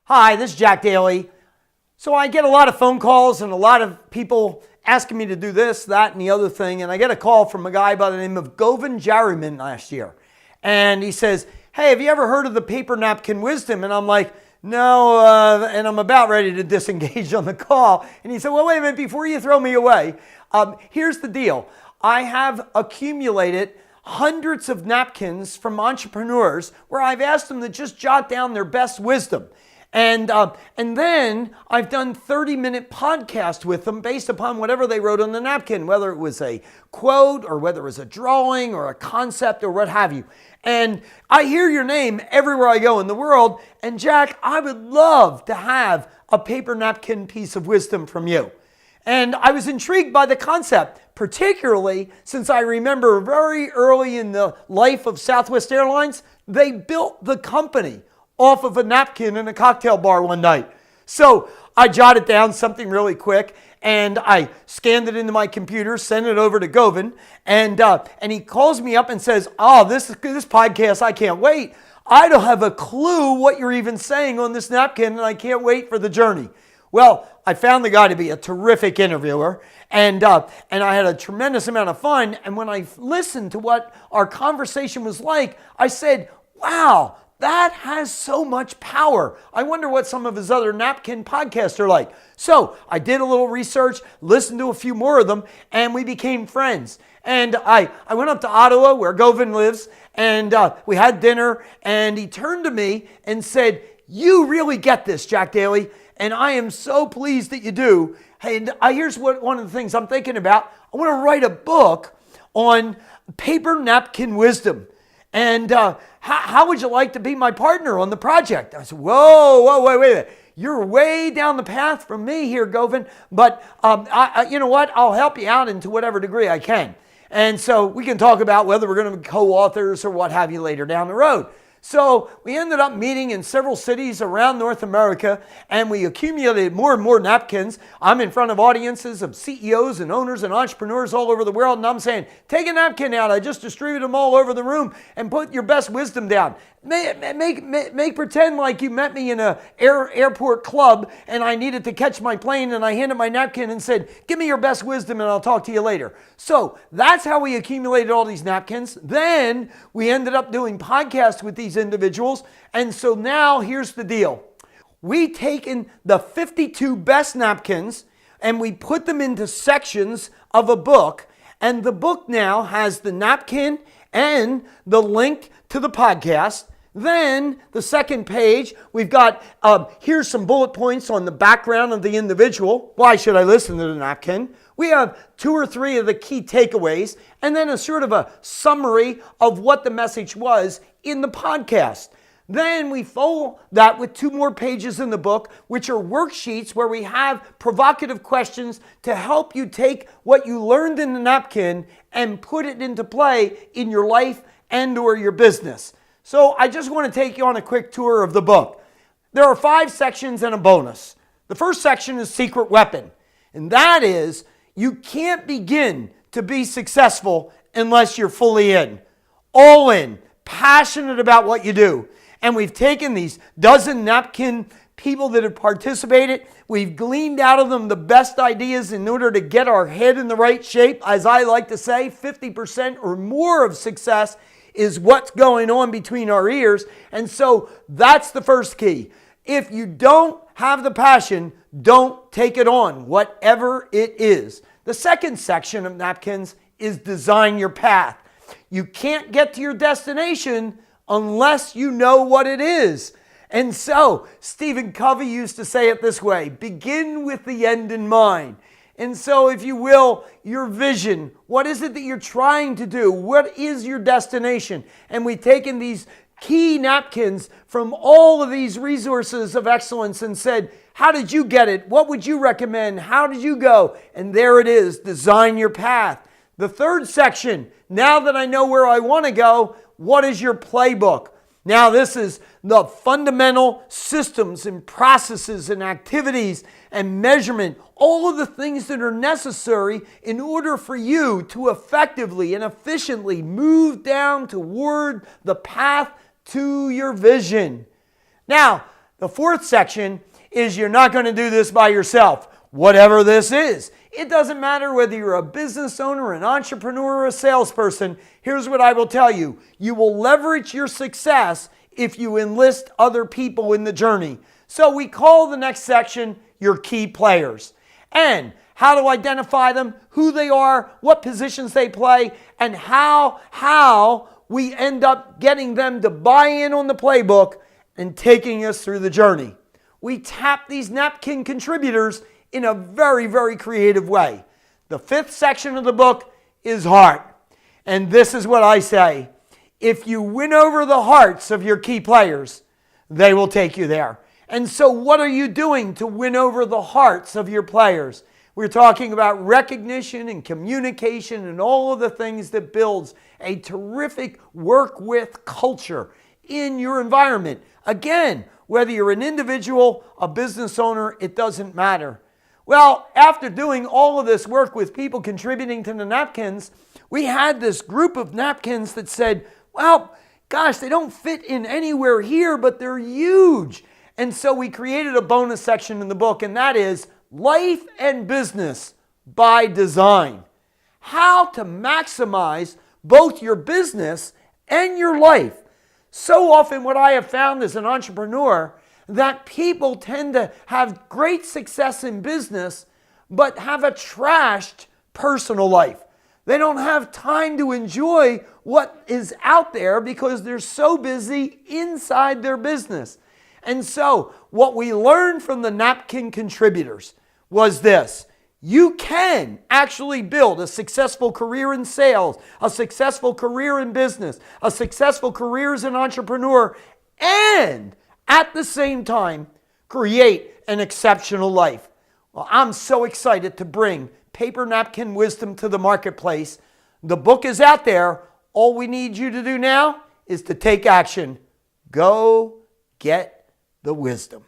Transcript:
Hi, this is Jack Daly. So I get a lot of phone calls and a lot of people asking me to do this, that, and the other thing. And I get a call from a guy by the name of Govindh Jayaraman last year. And he says, hey, have you ever heard of the paper napkin wisdom? And I'm like, no, and I'm about ready to disengage on the call. And he said, well, wait a minute, before you throw me away, here's the deal. I have accumulated hundreds of napkins from entrepreneurs where I've asked them to just jot down their best wisdom. And then I've done 30-minute podcasts with them based upon whatever they wrote on the napkin, whether it was a quote or whether it was a drawing or a concept or what have you. And I hear your name everywhere I go in the world. And Jack, I would love to have a paper napkin piece of wisdom from you. And I was intrigued by the concept, particularly since I remember very early in the life of Southwest Airlines, they built the company off of a napkin in a cocktail bar one night. So I jotted down something really quick and I scanned it into my computer, sent it over to Govindh, and he calls me up and says, oh, this podcast, I can't wait. I don't have a clue what you're even saying on this napkin and I can't wait for the journey. Well, I found the guy to be a terrific interviewer and I had a tremendous amount of fun. And when I listened to what our conversation was like, I said, wow, that has so much power. I wonder what some of his other napkin podcasts are like. So I did a little research, listened to a few more of them, and we became friends. And I went up to Ottawa where Govindh lives, and we had dinner, and he turned to me and said, you really get this, Jack Daly, and I am so pleased that you do. And here's one of the things I'm thinking about. I want to write a book on paper napkin wisdom. And how would you like to be my partner on the project? I said, whoa, wait a minute. You're way down the path from me here, Govindh. But you know what? I'll help you out into whatever degree I can. And so we can talk about whether we're going to be co-authors or what have you later down the road. So we ended up meeting in several cities around North America, and we accumulated more and more napkins. I'm in front of audiences of CEOs and owners and entrepreneurs all over the world, and I'm saying, take a napkin out. I just distributed them all over the room, and put your best wisdom down. Make pretend like you met me in an airport club, and I needed to catch my plane, and I handed my napkin and said, give me your best wisdom, and I'll talk to you later. So that's how we accumulated all these napkins. Then we ended up doing podcasts with these individuals. And so now here's the deal. We taken the 52 best napkins and we put them into sections of a book. And the book now has the napkin and the link to the podcast. Then the second page, we've got, here's some bullet points on the background of the individual. Why should I listen to the napkin? We have 2 or 3 of the key takeaways, and then a sort of a summary of what the message was in the podcast. Then we follow that with 2 more pages in the book, which are worksheets where we have provocative questions to help you take what you learned in the napkin and put it into play in your life and or your business. So I just want to take you on a quick tour of the book. There are 5 sections and a bonus. The first section is Secret Weapon, and that is you can't begin to be successful unless you're fully in, all in, passionate about what you do. And we've taken these dozen napkin people that have participated. We've gleaned out of them the best ideas in order to get our head in the right shape. As I like to say, 50% or more of success is what's going on between our ears. And so that's the first key. If you don't have the passion, don't take it on, whatever it is. The second section of napkins is design your path. You can't get to your destination unless you know what it is. And so Stephen Covey used to say it this way, begin with the end in mind. And so if you will, your vision, what is it that you're trying to do? What is your destination? And we've taken these key napkins from all of these resources of excellence and said, how did you get it? What would you recommend? How did you go? And there it is, design your path. The third section, now that I know where I want to go, what is your playbook? Now this is the fundamental systems and processes and activities and measurement, all of the things that are necessary in order for you to effectively and efficiently move down toward the path to your vision. Now, The fourth section is you're not going to do this by yourself, whatever this is. It doesn't matter whether you're a business owner, an entrepreneur, or a salesperson. Here's what I will tell you. You will leverage your success if you enlist other people in the journey. So we call the next section your key players. And how to identify them, who they are, what positions they play, and how we end up getting them to buy in on the playbook and taking us through the journey. We tap these napkin contributors in a very, very creative way. The fifth section of the book is heart. And this is what I say. If you win over the hearts of your key players, they will take you there. And so what are you doing to win over the hearts of your players? We're talking about recognition and communication and all of the things that builds a terrific work with culture in your environment. Again, whether you're an individual, a business owner, it doesn't matter. Well, after doing all of this work with people contributing to the napkins, we had this group of napkins that said, well, gosh, they don't fit in anywhere here, but they're huge. And so we created a bonus section in the book, and that is Life and Business by Design. How to maximize both your business and your life. So often what I have found as an entrepreneur, that people tend to have great success in business, but have a trashed personal life. They don't have time to enjoy what is out there because they're so busy inside their business. And so what we learned from the napkin contributors was this. You can actually build a successful career in sales, a successful career in business, a successful career as an entrepreneur, and at the same time, create an exceptional life. Well, I'm so excited to bring paper napkin wisdom to the marketplace. The book is out there. All we need you to do now is to take action. Go get the wisdom.